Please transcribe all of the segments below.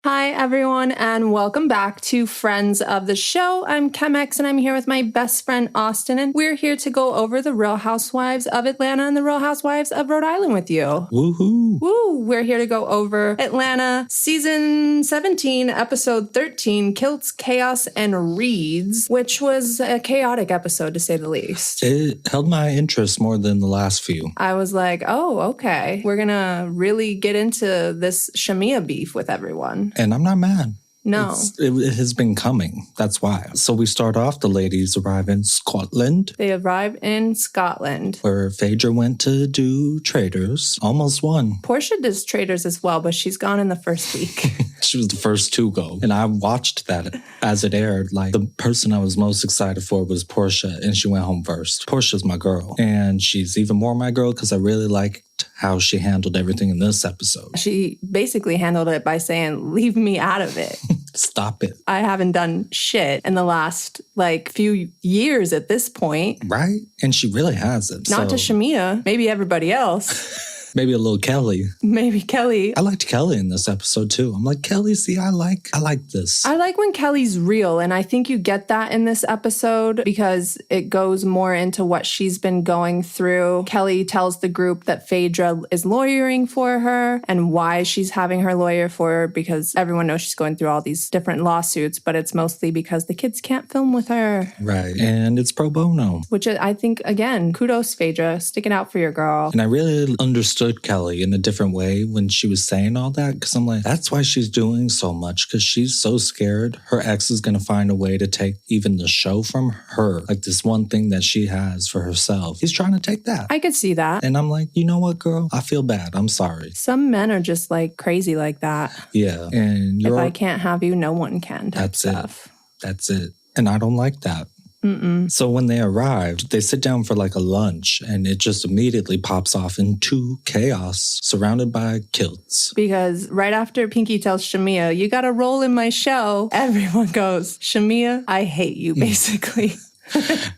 Hi, everyone, and welcome back to Friends of the Show. I'm Kehm, and I'm here with my best friend, Austin, and we're here to go over the Real Housewives of Atlanta and the Real Housewives of Rhode Island with you. Woohoo! Woo! We're here to go over Atlanta, Season 17, Episode 13, Kilts, Chaos, and Reeds, which was a chaotic episode, to say the least. It held my interest more than the last few. I was like, oh, okay. We're gonna really get into this Shamea beef with everyone. And I'm not mad. No. It has been coming. That's why. So we start off, the ladies arrive in Scotland. They arrive in Scotland. Where Phaedra went to do Traders. Almost won. Porsha does Traders as well, but she's gone in the first week. She was the first to go. And I watched that as it aired. Like, the person I was most excited for was Porsha, and she went home first. Porsha's my girl. And she's even more my girl because I really liked how she handled everything in this episode. She basically handled it by saying, leave me out of it. Stop it. I haven't done shit in the last, few years at this point. Right? And she really hasn't. Not to Shamea. Maybe everybody else. Maybe a little Kelli. Maybe Kelli. I liked Kelli in this episode too. I'm like, Kelli, see, I like this. I like when Kelli's real, and I think you get that in this episode because it goes more into what she's been going through. Kelli tells the group that Phaedra is lawyering for her and why she's having her lawyer for her, because everyone knows she's going through all these different lawsuits, but it's mostly because the kids can't film with her. Right. And it's pro bono. Which I think, again, kudos, Phaedra. Stick it out for your girl. And I really understood Kelli in a different way when she was saying all that, because I'm like, that's why she's doing so much, because she's so scared her ex is going to find a way to take even the show from her. Like, this one thing that she has for herself, he's trying to take that. I could see that. And I'm like, you know what, girl? I feel bad. I'm sorry. Some men are just crazy like that. Yeah. And if I can't have you, no one can. That's stuff. That's it. And I don't like that. Mm-mm. So when they arrived, they sit down for a lunch, and it just immediately pops off into chaos, surrounded by kilts. Because right after Pinky tells Shamea, you got to roll in my show, everyone goes, Shamea, I hate you, basically.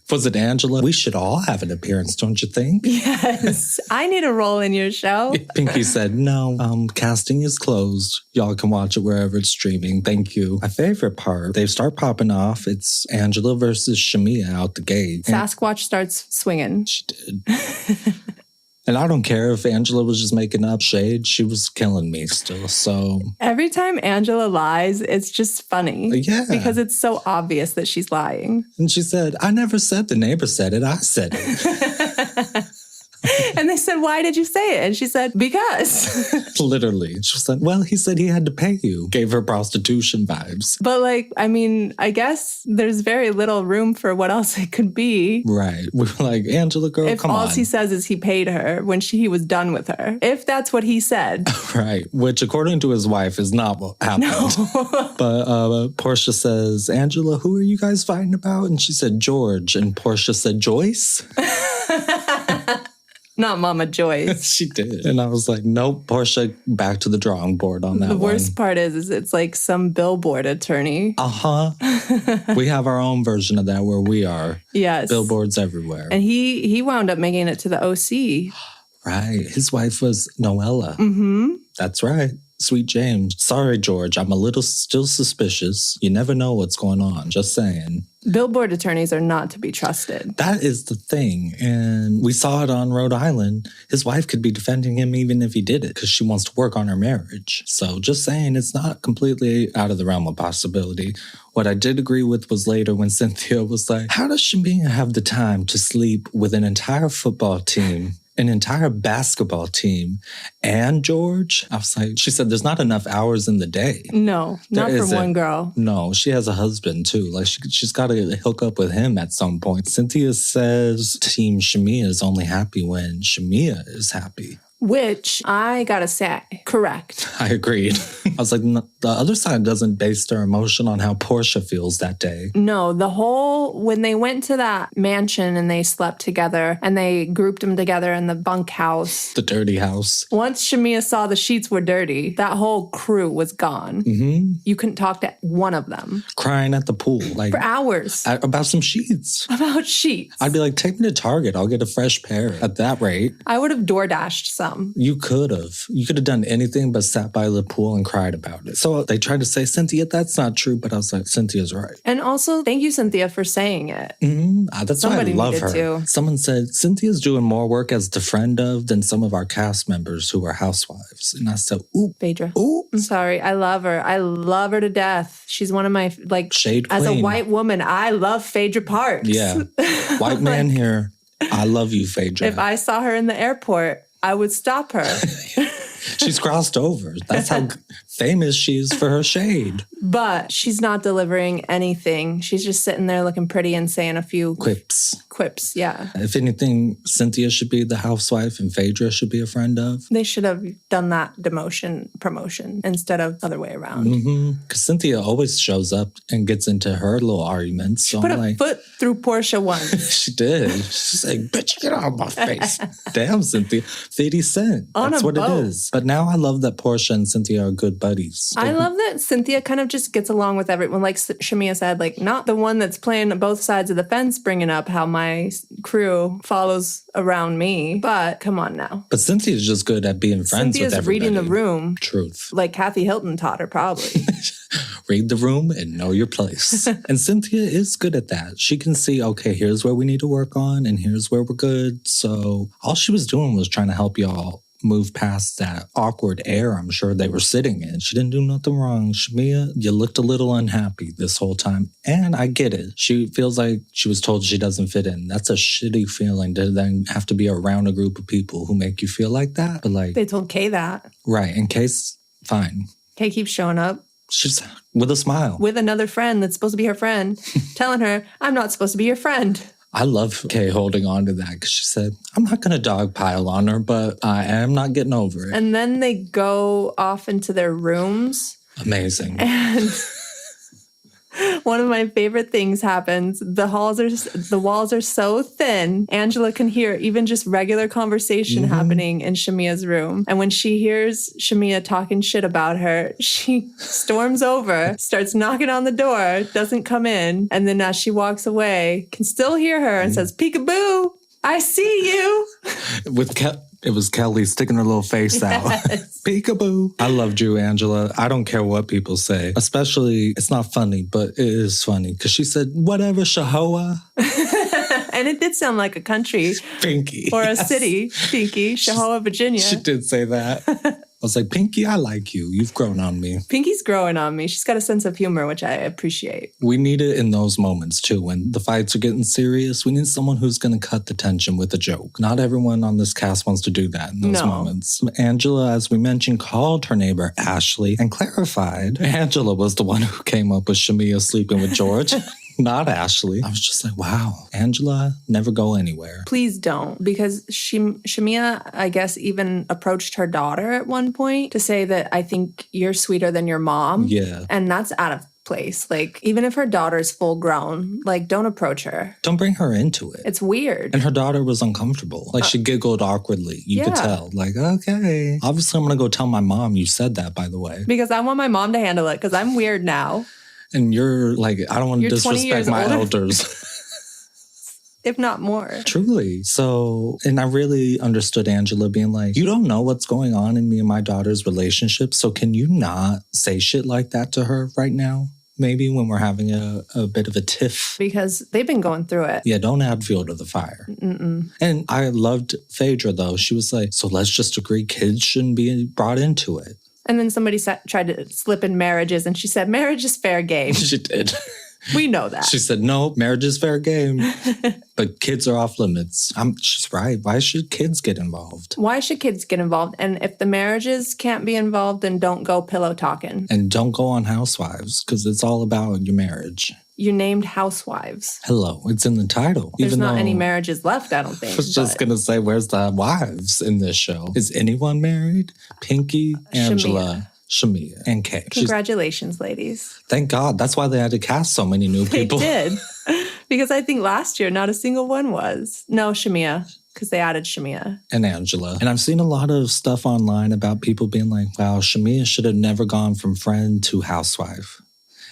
Was it Angela? We should all have an appearance, don't you think? Yes. I need a role in your show. Pinky said, no, casting is closed. Y'all can watch it wherever it's streaming. Thank you. My favorite part, they start popping off. It's Angela versus Shamea out the gate. Sasquatch starts swinging. She did. And I don't care if Angela was just making up shade. She was killing me still, so. Every time Angela lies, it's just funny. Yeah. Because it's so obvious that she's lying. And she said, I never said the neighbor said it. I said it. And they said, why did you say it? And she said, because. Literally. She said, well, he said he had to pay you. Gave her prostitution vibes. But I guess there's very little room for what else it could be. Right. We were like, Angela, girl, come on. If all he says is he paid her when he was done with her. If that's what he said. Right. Which, according to his wife, is not what happened. No. But Porsha says, Angela, who are you guys fighting about? And she said, George. And Porsha said, Joyce? Not Mama Joyce. She did. And I was like, nope, Porsha, back to the drawing board on that one. The worst part is it's like some billboard attorney. Uh-huh. We have our own version of that where we are. Yes. Billboards everywhere. And he wound up making it to the OC. Right. His wife was Noella. Mm-hmm. That's right. Sweet James. Sorry, George. I'm a little still suspicious. You never know what's going on. Just saying. Billboard attorneys are not to be trusted. That is the thing. And we saw it on Rhode Island. His wife could be defending him even if he did it because she wants to work on her marriage. So just saying, it's not completely out of the realm of possibility. What I did agree with was later when Cynthia was like, how does Shamea have the time to sleep with an entire football team, an entire basketball team, and George? I was like, she said, there's not enough hours in the day. No, not for one girl. No, she has a husband too. Like she's got to hook up with him at some point. Cynthia says Team Shamea is only happy when Shamea is happy. Which, I gotta say, correct. I agreed. I was like, no, the other side doesn't base their emotion on how Porsha feels that day. No, when they went to that mansion and they slept together and they grouped them together in the bunk house. The dirty house. Once Shamea saw the sheets were dirty, that whole crew was gone. Mm-hmm. You couldn't talk to one of them. Crying at the pool. For hours. About some sheets. About sheets. I'd be like, take me to Target. I'll get a fresh pair at that rate. I would have DoorDashed some. some. You could have done anything but sat by the pool and cried about it. So they tried to say, Cynthia, that's not true. But I was like, Cynthia's right. And also, thank you, Cynthia, for saying it. That's Somebody why I love needed her. to. Someone said, Cynthia's doing more work as the friend of than some of our cast members who are housewives. And I said, ooh. Phaedra. Ooh. I'm sorry. I love her. I love her to death. She's one of my, like, Shade as queen. a white woman, I love Phaedra Parks. Yeah. White man here. I love you, Phaedra. If I saw her in the airport, I would stop her. She's crossed over. That's how famous she is for her shade. But she's not delivering anything. She's just sitting there looking pretty and saying a few quips, yeah. If anything, Cynthia should be the housewife and Phaedra should be a friend of. They should have done that promotion instead of other way around. Because Cynthia always shows up and gets into her little arguments. She put a foot through Porsha once. She did. She's like, bitch, get out of my face. Damn, Cynthia. 50 Cent. That's what boat. it is. But now I love that Porsha and Cynthia are good buddies. I love that Cynthia kind of just gets along with everyone. Like Shamea said, like not the one that's playing both sides of the fence, bringing up how my crew follows around me. But come on now. But Cynthia's just good at being friends with everybody. Reading the room. Truth. Like Kathy Hilton taught her probably. Read the room and know your place. And Cynthia is good at that. She can see, okay, here's where we need to work on and here's where we're good. So all she was doing was trying to help y'all move past that awkward air I'm sure they were sitting in. She didn't do nothing wrong. Shamea, you looked a little unhappy this whole time. And I get it. She feels like she was told she doesn't fit in. That's a shitty feeling to then have to be around a group of people who make you feel like that. But like, they told Kay that. Right. In case, fine. Kay keeps showing up. She's with a smile. With another friend that's supposed to be her friend, telling her, I'm not supposed to be your friend. I love Kay holding on to that because she said, I'm not going to dogpile on her, but I am not getting over it. And then they go off into their rooms. Amazing. And one of my favorite things happens. The walls are so thin. Angela can hear even just regular conversation happening in Shamea's room. And when she hears Shamea talking shit about her, she storms over, starts knocking on the door, doesn't come in. And then as she walks away, can still hear her and says, peekaboo, I see you. It was Kelly sticking her little face out. Peekaboo. I loved you, Angela. I don't care what people say. Especially, it's not funny, but it is funny. Because she said, whatever, RHOA. And it did sound like a country. Pinky. Or a city. Pinky, RHOA, Virginia. She did say that. I was like, Pinky, I like you. You've grown on me. Pinky's growing on me. She's got a sense of humor, which I appreciate. We need it in those moments, too. When the fights are getting serious, we need someone who's going to cut the tension with a joke. Not everyone on this cast wants to do that in those moments. Angela, as we mentioned, called her neighbor Ashley and clarified Angela was the one who came up with Shamea sleeping with George. Not Ashley. I was just like, wow, Angela, never go anywhere. Please don't. Because Shamea, I guess, even approached her daughter at one point to say that I think you're sweeter than your mom. Yeah. And that's out of place. Like, even if her daughter's full grown, like, don't approach her. Don't bring her into it. It's weird. And her daughter was uncomfortable. Like, she giggled awkwardly. You could tell. Like, okay. Obviously, I'm going to go tell my mom you said that, by the way. Because I want my mom to handle it, because I'm weird now. And you're like, I don't want to disrespect my elders. If not more. Truly. So, and I really understood Angela being like, you don't know what's going on in me and my daughter's relationship. So can you not say shit like that to her right now? Maybe when we're having a bit of a tiff. Because they've been going through it. Yeah, don't add fuel to the fire. And I loved Phaedra, though. She was like, so let's just agree kids shouldn't be brought into it. And then somebody tried to slip in marriages, and she said, marriage is fair game. She did. We know that. She said, no, marriage is fair game, but kids are off limits. She's right. Why should kids get involved? Why should kids get involved? And if the marriages can't be involved, then don't go pillow talking. And don't go on Housewives, because it's all about your marriage. You named Housewives. Hello, it's in the title. There's not any marriages left, I don't think. I was just going to say, where's the wives in this show? Is anyone married? Pinky, Angela, Shamea, and Kay. Congratulations, ladies. Thank God. That's why they had to cast so many new people. They did. Because I think last year, not a single one was. No, Shamea. Because they added Shamea. And Angela. And I've seen a lot of stuff online about people being like, wow, Shamea should have never gone from friend to housewife.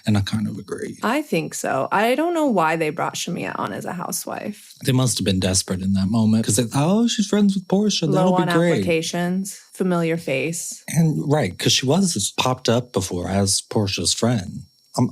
And I kind of agree. I think so. I don't know why they brought Shamea on as a housewife. They must have been desperate in that moment because they thought, oh, she's friends with Porsha. Low That'll be on great. applications, familiar face. And right, because she was popped up before as Porsha's friend.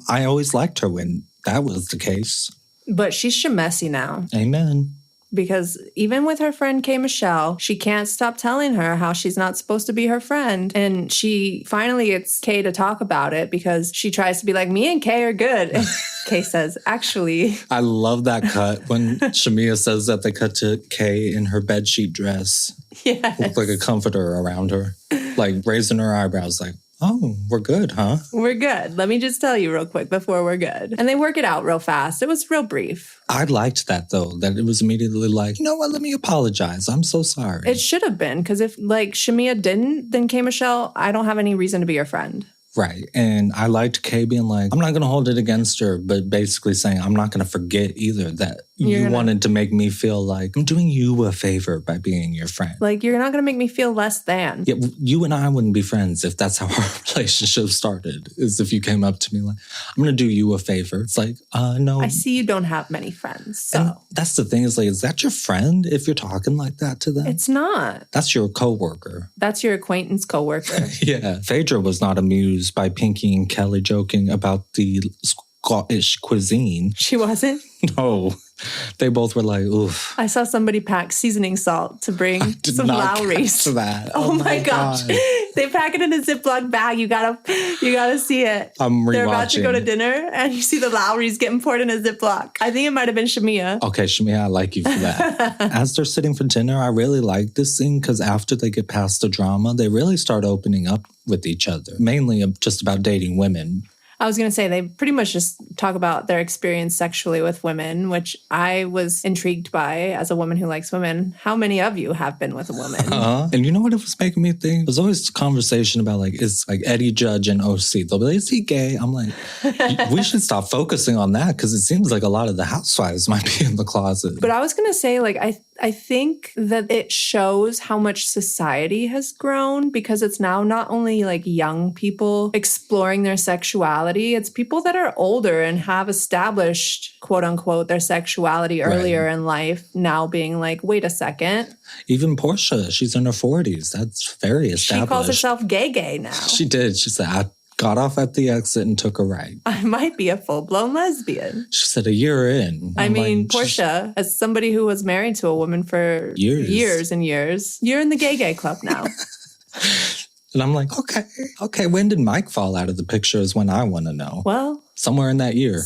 I always liked her when that was the case. But she's Shamessy now. Amen. Because even with her friend Kehm, she can't stop telling her how she's not supposed to be her friend. And she finally gets Kay to talk about it because she tries to be like, me and Kay are good. And Kay says, actually. I love that cut when Shamea says that they cut to Kay in her bedsheet dress. Yes. With like a comforter around her. Like raising her eyebrows like, oh, we're good, huh? We're good. Let me just tell you real quick before we're good. And they work it out real fast. It was real brief. I liked that, though, that it was immediately like, you know what, let me apologize. I'm so sorry. It should have been, because if, like, Shamea didn't, then Kehm, I don't have any reason to be your friend. Right. And I liked Kay being like, I'm not going to hold it against her, but basically saying, I'm not going to forget either that you wanted to make me feel like I'm doing you a favor by being your friend. Like, you're not going to make me feel less than. Yeah, you and I wouldn't be friends if that's how our relationship started, is if you came up to me like, I'm going to do you a favor. It's like, no. I see you don't have many friends, so. And that's the thing is like, is that your friend if you're talking like that to them? It's not. That's your coworker. That's your acquaintance coworker. Yeah. Phaedra was not amused by Pinky and Kelly joking about the Scottish cuisine. She wasn't? No. They both were like, oof. I saw somebody pack season salt to bring some Lowry's. That. Oh my gosh. They pack it in a Ziploc bag. You gotta see it. I'm rewatching. They're about to go to dinner and you see the Lowry's getting poured in a Ziploc. I think it might have been Shamea. Okay, Shamea, I like you for that. As they're sitting for dinner, I really like this scene because after they get past the drama, they really start opening up with each other. Mainly just about dating women. I was going to say, they pretty much just talk about their experience sexually with women, which I was intrigued by as a woman who likes women. How many of you have been with a woman? And you know what it was making me think? There's always a conversation about like, is like Eddie Judge and OC. They'll be like, is he gay? I'm like, we should stop focusing on that because it seems like a lot of the housewives might be in the closet. But I was going to say, like, I think that it shows how much society has grown because it's now not only like young people exploring their sexuality, it's people that are older and have established, quote unquote, their sexuality earlier in life now being like, wait a second. Even Porsha, she's in her 40s. That's very established. She calls herself gay now. She did. She said, I got off at the exit and took a right. I might be a full-blown lesbian. She said a year in. I mean, like, Porsha, as somebody who was married to a woman for years and years, you're in the gay club now. And I'm like, okay, when did Mike fall out of the picture is when I want to know. Well, somewhere in that year.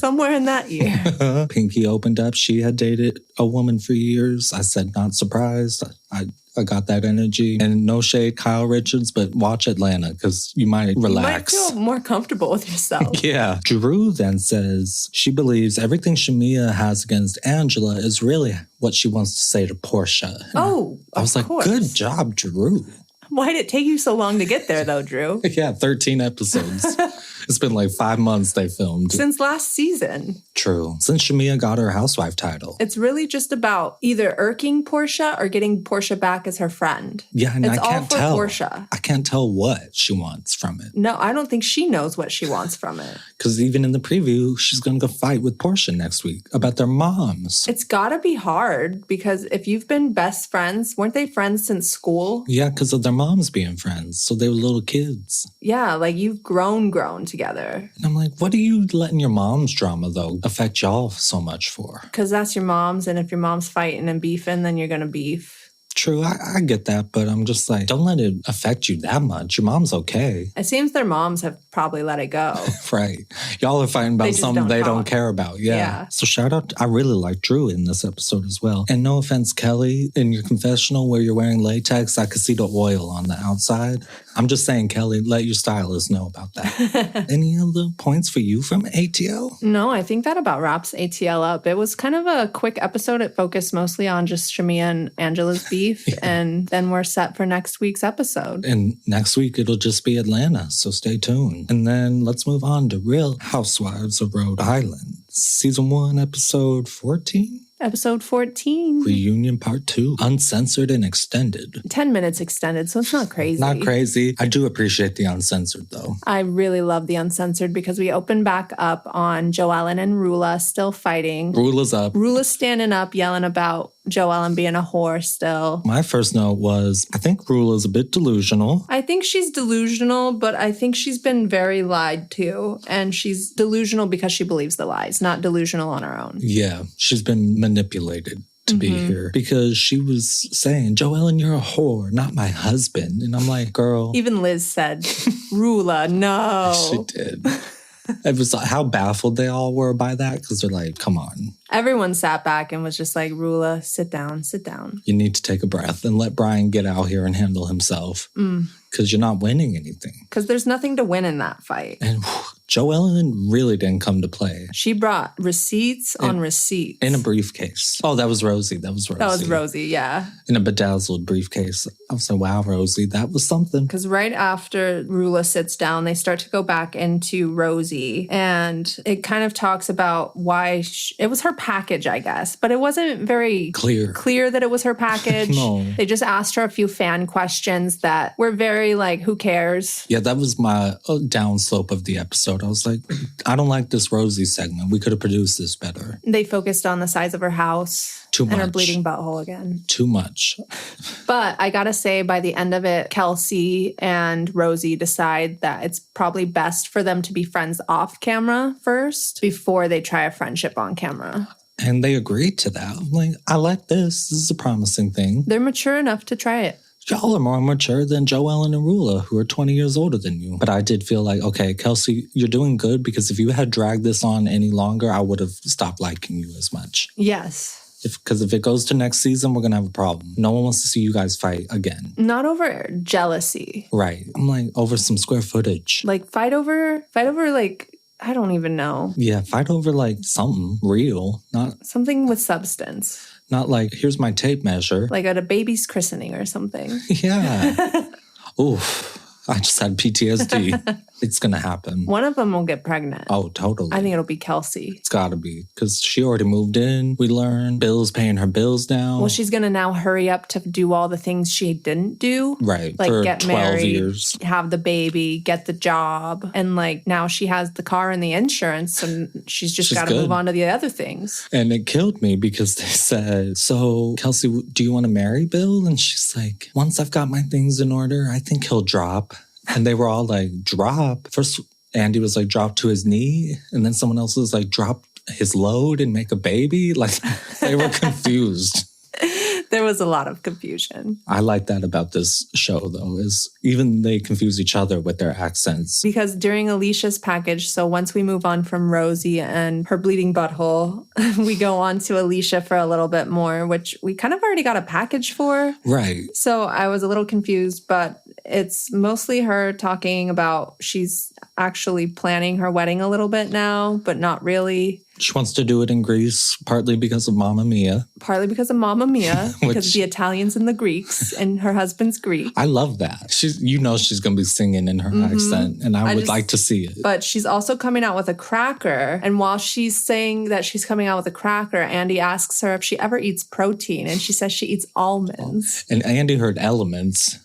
Pinky opened up. She had dated a woman for years. I said, not surprised. I got that energy. And no shade, Kyle Richards, but watch Atlanta because you might relax. You might feel more comfortable with yourself. Yeah. Drew then says she believes everything Shamea has against Angela is really what she wants to say to Porsha. And I was like, good job, Drew. Why did it take you so long to get there, though, Drew? Yeah, 13 episodes. It's been like 5 months they filmed. Since last season. True. Since Shamea got her housewife title. It's really just about either irking Porsha or getting Porsha back as her friend. Yeah, and it's I can't tell. Porsha. I can't tell what she wants from it. No, I don't think she knows what she wants from it. Because even in the preview, she's going to go fight with Porsha next week about their moms. It's got to be hard because if you've been best friends, weren't they friends since school? Yeah, because of their moms being friends. So they were little kids. Yeah, like you've grown together. And I'm like, what are you letting your mom's drama, though, affect y'all so much for? Because that's your mom's, and if your mom's fighting and beefing, then you're going to beef. True, I get that, but I'm just like, don't let it affect you that much. Your mom's okay. It seems their moms have probably let it go. Right. Y'all are fighting about something they don't care about. Yeah. So shout out, I really like Drew in this episode as well. And no offense, Kelly, in your confessional where you're wearing latex, I could see the oil on the outside. I'm just saying, Kelly, let your stylist know about that. Any other points for you from ATL? No, I think that about wraps ATL up. It was kind of a quick episode. It focused mostly on just Shamea and Angela's beef. Yeah. And then we're set for next week's episode. And next week, it'll just be Atlanta. So stay tuned. And then let's move on to Real Housewives of Rhode Island. Season 1, episode 14? Episode 14. Reunion Part 2. Uncensored and extended. 10 minutes extended, so it's not crazy. Not crazy. I do appreciate the uncensored, though. I really love the uncensored because we open back up on Joellen and Rula still fighting. Rula's up. Rula's standing up, yelling about Joellen being a whore still. My first note was, I think Rula's a bit delusional. I think she's delusional, but I think she's been very lied to. And she's delusional because she believes the lies, not delusional on her own. Yeah, she's been manipulated to be here because she was saying, Joellen, you're a whore, not my husband. And I'm like, girl. Even Liz said, Rula, no. She did. It was how baffled they all were by that because they're like, come on. Everyone sat back and was just like, Rula, sit down, sit down. You need to take a breath and let Brian get out here and handle himself because you're not winning anything. Because there's nothing to win in that fight. And Joellen really didn't come to play. She brought receipts on receipts. In a briefcase. Oh, that was Rosie. That was Rosie, yeah. In a bedazzled briefcase. I was like, wow, Rosie, that was something. Because right after Rula sits down, they start to go back into Rosie. And it kind of talks about why it was her package, I guess. But it wasn't very clear that it was her package. No. They just asked her a few fan questions that were very like, who cares? Yeah, that was my downslope of the episode. I was like, I don't like this Rosie segment. We could have produced this better. They focused on the size of her house. Too much. And her bleeding butthole again. Too much. But I gotta say, by the end of it, Kelsey and Rosie decide that it's probably best for them to be friends off camera first before they try a friendship on camera. And they agreed to that. I'm like, I like this. This is a promising thing. They're mature enough to try it. Y'all are more mature than Joellen and Rula, who are 20 years older than you. But I did feel like, okay, Kelsey, you're doing good because if you had dragged this on any longer, I would have stopped liking you as much. Yes. Because if it goes to next season, we're going to have a problem. No one wants to see you guys fight again. Not over jealousy. Right. I'm like, over some square footage. Like, fight over like, I don't even know. Yeah, fight over like something real, not something with substance. Not like, here's my tape measure. Like at a baby's christening or something. Yeah. Oof. I just had PTSD. It's going to happen. One of them will get pregnant. Oh, totally. I think it'll be Kelsey. It's got to be because she already moved in. We learned Bill's paying her bills now. Well, she's going to now hurry up to do all the things she didn't do. Right. Like for get 12 married, years. Have the baby, get the job. And like now she has the car and the insurance and she's got to move on to the other things. And it killed me because they said, so Kelsey, do you want to marry Bill? And she's like, once I've got my things in order, I think he'll drop. And they were all like, drop. First, Andy was like, drop to his knee. And then someone else was like, drop his load and make a baby. Like, they were confused. There was a lot of confusion. I like that about this show, though, is even they confuse each other with their accents. Because during Alicia's package, so once we move on from Rosie and her bleeding butthole, we go on to Alicia for a little bit more, which we kind of already got a package for. Right. So I was a little confused, but it's mostly her talking about she's actually planning her wedding a little bit now, but not really. She wants to do it in Greece, partly because of Mamma Mia. Partly because of Mamma Mia, because of the Italians and the Greeks, and her husband's Greek. I love that. She's going to be singing in her accent, and I would like to see it. But she's also coming out with a cracker, and while she's saying that she's coming out with a cracker, Andy asks her if she ever eats protein, and she says she eats almonds. And Andy heard elements.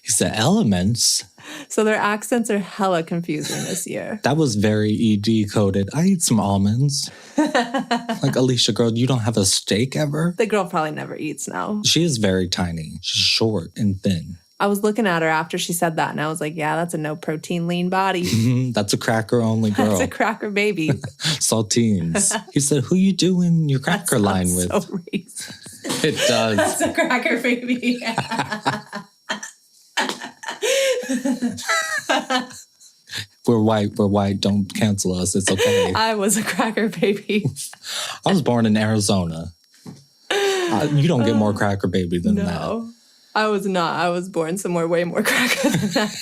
He said elements. So their accents are hella confusing this year. That was very ED coded. I eat some almonds. Like, Alicia, girl, you don't have a steak ever? The girl probably never eats now. She is very tiny. She's short and thin. I was looking at her after she said that, and I was like, yeah, that's a no protein lean body. That's a cracker only girl. That's a cracker baby. Saltines. He said, who you doing your cracker line with? So racist. It does. That's a cracker baby. We're white. Don't cancel us. It's okay. I was a cracker baby. I was born in Arizona. You don't get more cracker baby than that. No, I was not. I was born somewhere way more cracker than that.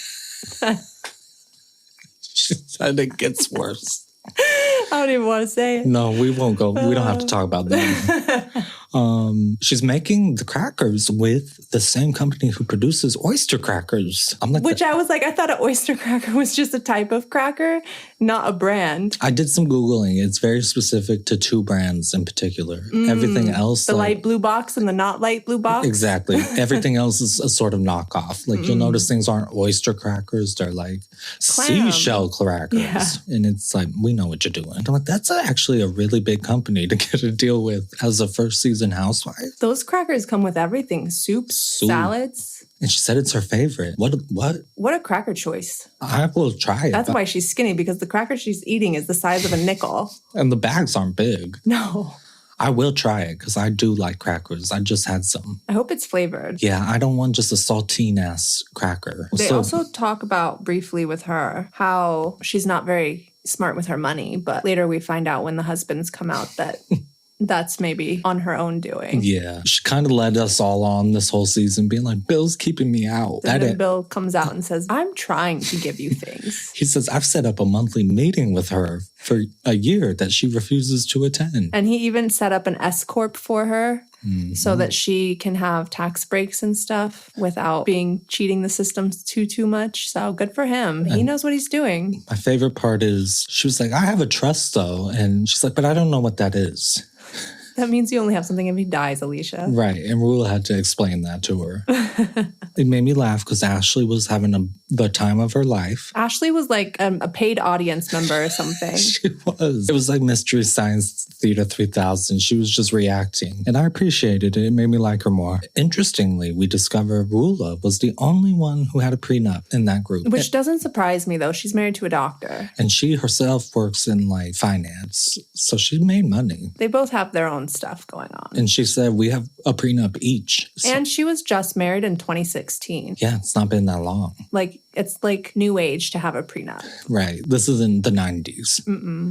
And it gets worse. I don't even want to say it. No, we won't go. We don't have to talk about that. She's making the crackers with the same company who produces oyster crackers. I'm like, I was like, I thought an oyster cracker was just a type of cracker. not a brand. I did some Googling. It's very specific to 2 brands in particular. Everything else... The light blue box and the not light blue box? Exactly. Everything else is a sort of knockoff. Like you'll notice things aren't oyster crackers. They're like seashell crackers. Yeah. And it's like, we know what you're doing. I'm like, that's actually a really big company to get to deal with as a first season housewife. Those crackers come with everything. Soups, salads. And she said it's her favorite. What? What a cracker choice. I will try it. That's why she's skinny, because the cracker she's eating is the size of a nickel. And the bags aren't big. No. I will try it because I do like crackers. I just had some. I hope it's flavored. Yeah, I don't want just a saltine-ass cracker. They also talk about briefly with her how she's not very smart with her money, but later we find out when the husbands come out that that's maybe on her own doing. Yeah. She kind of led us all on this whole season being like, Bill's keeping me out. And then Bill comes out and says, I'm trying to give you things. He says, I've set up a monthly meeting with her for a year that she refuses to attend. And he even set up an S-Corp for her so that she can have tax breaks and stuff without cheating the systems too much. So good for him. He knows what he's doing. My favorite part is she was like, I have a trust though. And she's like, but I don't know what that is. That means you only have something if he dies, Alicia. Right. And RHOA had to explain that to her. It made me laugh because Ashley was having the time of her life. Ashley was like a paid audience member or something. She was. It was like Mystery Science Theater 3000. She was just reacting. And I appreciated it. It made me like her more. Interestingly, we discovered RHOA was the only one who had a prenup in that group. Which doesn't surprise me, though. She's married to a doctor. And she herself works in like finance. So she made money. They both have their own stuff going on. And she said, we have a prenup each. So, and she was just married in 2016. Yeah, it's not been that long. Like, it's like new age to have a prenup. Right. This is in the 90s.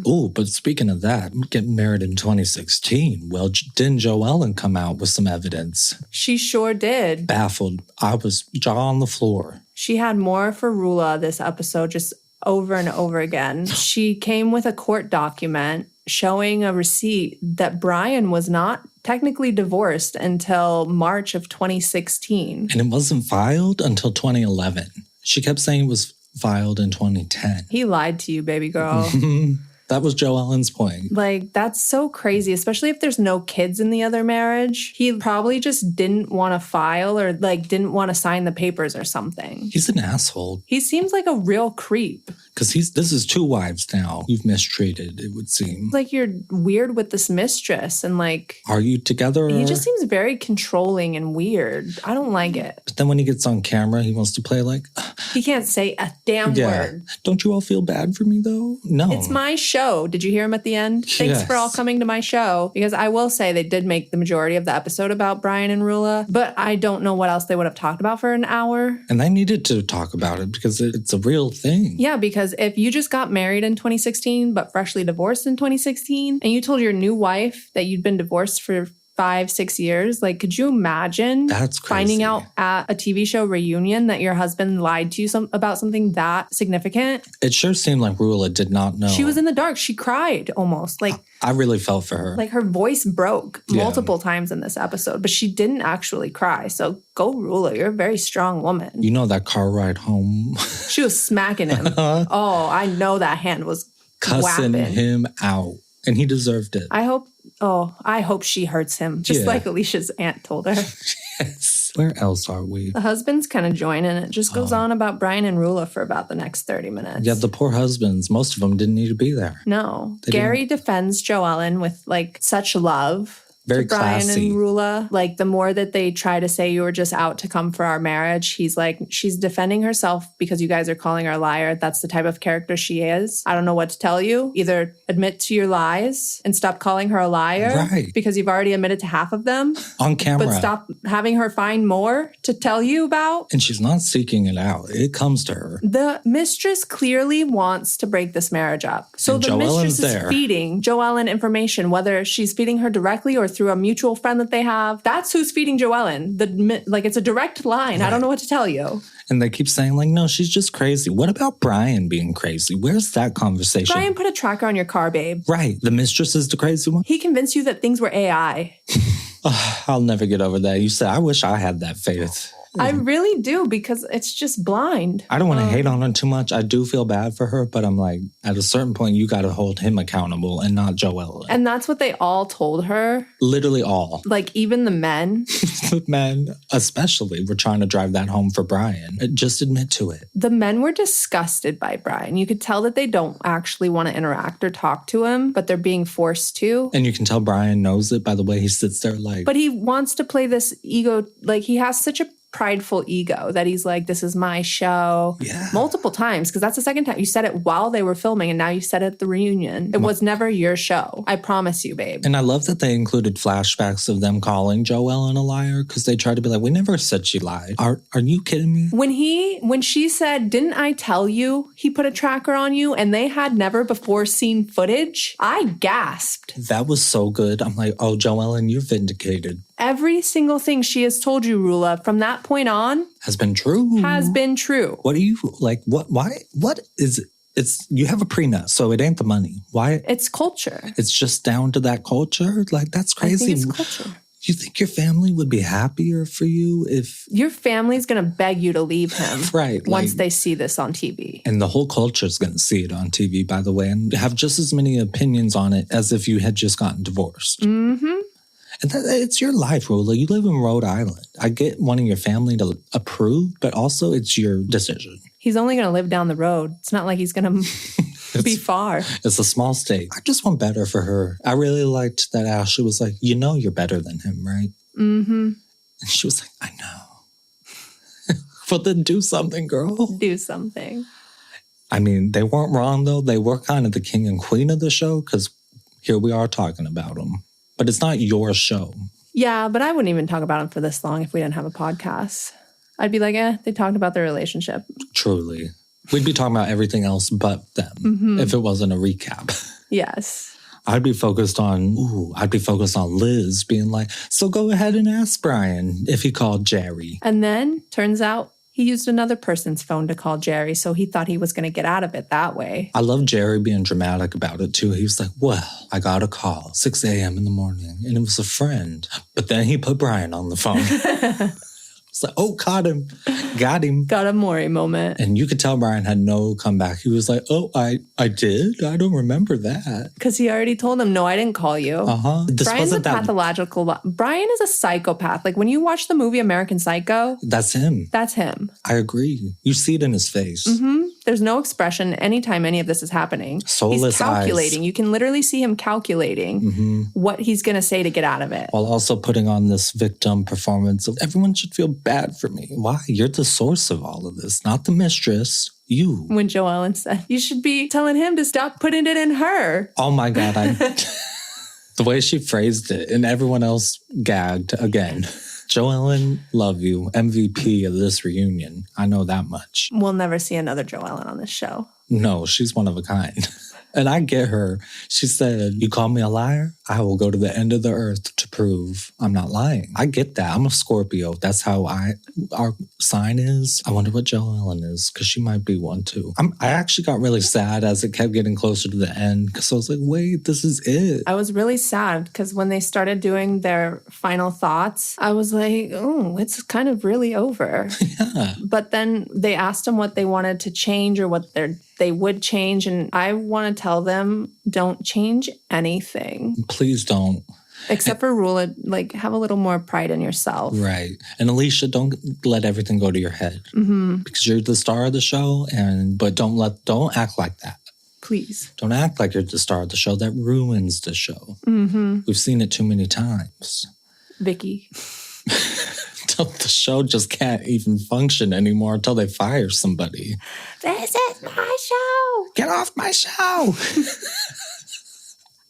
Oh, but speaking of that, getting married in 2016. Well, didn't Joellen come out with some evidence? She sure did. Baffled. I was jaw on the floor. She had more for RHOA this episode, just over and over again. She came with a court document showing a receipt that Brian was not technically divorced until March of 2016. And it wasn't filed until 2011. She kept saying it was filed in 2010. He lied to you, baby girl. That was Joellen's point. Like, that's so crazy, especially if there's no kids in the other marriage. He probably just didn't want to file or, like, didn't want to sign the papers or something. He's an asshole. He seems like a real creep. Because this is 2 wives now you've mistreated, it would seem. Like, you're weird with this mistress and, like... Are you together? He just seems very controlling and weird. I don't like it. But then when he gets on camera, he wants to play like... He can't say a damn word. Don't you all feel bad for me, though? No. It's my show. Did you hear him at the end? Thanks for all coming to my show. Because I will say they did make the majority of the episode about Brian and RHOA, but I don't know what else they would have talked about for an hour. And they needed to talk about it because it's a real thing. Yeah, because if you just got married in 2016, but freshly divorced in 2016, and you told your new wife that you'd been divorced for 5-6 years, like, could you imagine finding out at a TV show reunion that your husband lied to you about something that significant? It sure seemed like RHOA did not know. She was in the dark. She cried almost. Like, I really felt for her. Like, her voice broke multiple times in this episode, but she didn't actually cry. So go, RHOA. You're a very strong woman. You know that car ride home? She was smacking him. Oh, I know that hand was cussing him out. And he deserved it. I hope she hurts him, just like Alicia's aunt told her. Yes. Where else are we? The husbands kind of join, and it just goes on about Brian and RHOA for about the next 30 minutes. Yeah, the poor husbands, most of them didn't need to be there. No. Gerry defends Joellen with, like, such love. Very Brian classy. and RHOA. Like, the more that they try to say you were just out to come for our marriage, he's like, she's defending herself because you guys are calling her a liar. That's the type of character she is. I don't know what to tell you. Either admit to your lies and stop calling her a liar. Right. Because you've already admitted to half of them. On camera. But stop having her find more to tell you about. And she's not seeking it out. It comes to her. The mistress clearly wants to break this marriage up. So and the mistress is feeding Joellen information, whether she's feeding her directly or through a mutual friend that they have. That's who's feeding Joellen. It's a direct line. Right. I don't know what to tell you. And they keep saying, like, no, she's just crazy. What about Brian being crazy? Where's that conversation? Brian put a tracker on your car, babe. Right. The mistress is the crazy one. He convinced you that things were AI. I'll never get over that. You said, I wish I had that faith. I really do, because it's just blind. I don't want to hate on her too much. I do feel bad for her, but I'm like, at a certain point, you got to hold him accountable and not Joella. And that's what they all told her. Literally all. Like, even the men. The men, especially, were trying to drive that home for Brian. Just admit to it. The men were disgusted by Brian. You could tell that they don't actually want to interact or talk to him, but they're being forced to. And you can tell Brian knows it by the way he sits there like... But he wants to play this ego, like he has such a prideful ego that he's like, this is my show. Yeah. Multiple times, because that's the second time. You said it while they were filming, and now you said it at the reunion. It was never your show. I promise you, babe. And I love that they included flashbacks of them calling Joellen a liar, because they tried to be like, we never said she lied. Are you kidding me? When she said, didn't I tell you he put a tracker on you, and they had never before seen footage, I gasped. That was so good. I'm like, oh, Joellen, you're vindicated. Every single thing she has told you, Rula, from that point on... Has been true. Has been true. What do you, like, why, what is it? It's, you have a prenup, so it ain't the money. Why? It's culture. It's just down to that culture? Like, that's crazy. I think it's culture. You think your family would be happier for you if... Your family's going to beg you to leave him. Right. Once they see this on TV. And the whole culture's going to see it on TV, by the way, and have just as many opinions on it as if you had just gotten divorced. Mm-hmm. And it's your life, Rula. You live in Rhode Island. I get wanting your family to approve, but also it's your decision. He's only going to live down the road. It's not like he's going to be far. It's a small state. I just want better for her. I really liked that Ashley was like, you know you're better than him, right? Mm-hmm. And she was like, I know. But then do something, girl. Do something. I mean, they weren't wrong, though. They were kind of the king and queen of the show, because here we are talking about them. But it's not your show. Yeah, but I wouldn't even talk about them for this long if we didn't have a podcast. I'd be like, they talked about their relationship. Truly. We'd be talking about everything else but them if it wasn't a recap. Yes. I'd be focused on Liz being like, so go ahead and ask Brian if he called Gerry. And then, turns out, he used another person's phone to call Gerry, so he thought he was going to get out of it that way. I love Gerry being dramatic about it, too. He was like, well, I got a call, 6 a.m. in the morning, and it was a friend. But then he put Brian on the phone. It's like, oh, caught him. Got him. Got a Maury moment. And you could tell Brian had no comeback. He was like, oh, I did? I don't remember that. Because he already told him, no, I didn't call you. Brian's a pathological... Brian is a psychopath. Like, when you watch the movie American Psycho... That's him. That's him. I agree. You see it in his face. Mm-hmm. There's no expression anytime any of this is happening. Soulless he's calculating. eyes. You can literally see him calculating what he's going to say to get out of it. While also putting on this victim performance of everyone should feel bad for me. Why? You're the source of all of this, not the mistress. You. When Joellen said, you should be telling him to stop putting it in her. Oh my God. The way she phrased it, and everyone else gagged again. Joellen, love you. MVP of this reunion. I know that much. We'll never see another Joellen on this show. No, she's one of a kind. And I get her. She said, you call me a liar? I will go to the end of the earth to prove I'm not lying. I get that. I'm a Scorpio. That's how our sign is. I wonder what Joellen is, because she might be one too. I actually got really sad as it kept getting closer to the end, because I was like, wait, this is it. I was really sad because when they started doing their final thoughts, I was like, oh, it's kind of really over. Yeah. But then they asked them what they wanted to change or what they would change. And I want to tell them, don't change anything. Please don't. Except for Rula, like, have a little more pride in yourself. Right. And Alicia, don't let everything go to your head. Because you're the star of the show, but don't act like that. Please. Don't act like you're the star of the show. That ruins the show. We've seen it too many times. Vicky. The show just can't even function anymore until they fire somebody. This is my show. Get off my show.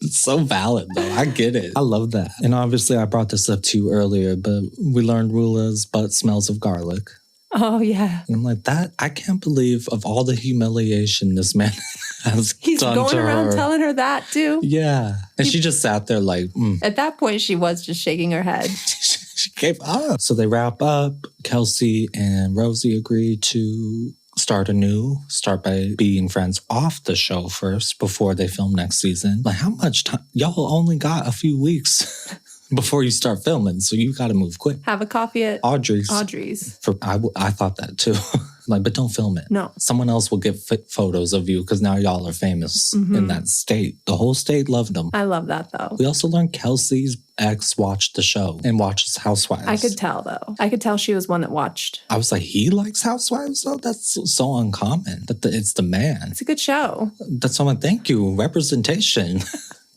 It's so valid, though. I get it. I love that. And obviously, I brought this up to you earlier, but we learned Rula's butt smells of garlic. Oh, yeah. And I'm like, I can't believe of all the humiliation this man has He's done to her. He's going around telling her that, too. Yeah. And she just sat there like, At that point, she was just shaking her head. She gave up. So they wrap up. Kelsey and Rosie agree to start by being friends off the show first before they film next season. Like, how much time? Y'all only got a few weeks before you start filming. So you got to move quick. Have a coffee at Audrey's. I thought that too. Like, but don't film it. No. Someone else will get photos of you because now y'all are famous in that state. The whole state loved them. I love that, though. We also learned Kelsey's ex watched the show and watches Housewives. I could tell, though. I could tell she was one that watched. I was like, he likes Housewives, though? That's so uncommon. It's the man. It's a good show. That's someone, thank you. Representation.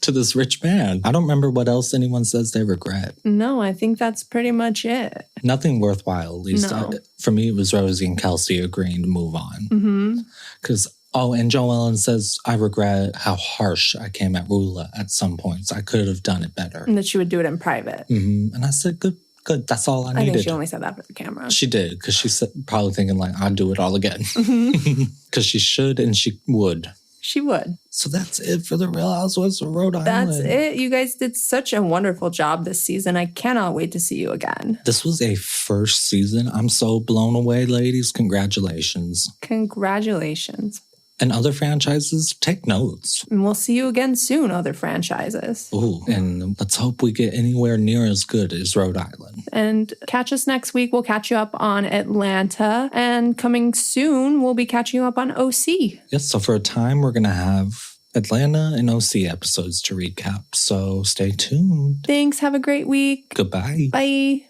To this rich man. I don't remember what else anyone says they regret. No, I think that's pretty much it. Nothing worthwhile, at least. No. For me, it was Rosie and Kelsey agreeing to move on. Because, and Joellen says, I regret how harsh I came at RHOA at some points. I could have done it better. And that she would do it in private. And I said, good. That's all I needed. I think she only said that for the camera. She did, because she's probably thinking, like, I'd do it all again. Because she should and she would. She would. So that's it for the Real Housewives of Rhode Island. That's it. You guys did such a wonderful job this season. I cannot wait to see you again. This was a first season. I'm so blown away, ladies. Congratulations. Congratulations. And other franchises, take notes. And we'll see you again soon, other franchises. Ooh, and let's hope we get anywhere near as good as Rhode Island. And catch us next week. We'll catch you up on Atlanta. And coming soon, we'll be catching you up on OC. Yes, so for a time, we're going to have Atlanta and OC episodes to recap. So stay tuned. Thanks. Have a great week. Goodbye. Bye.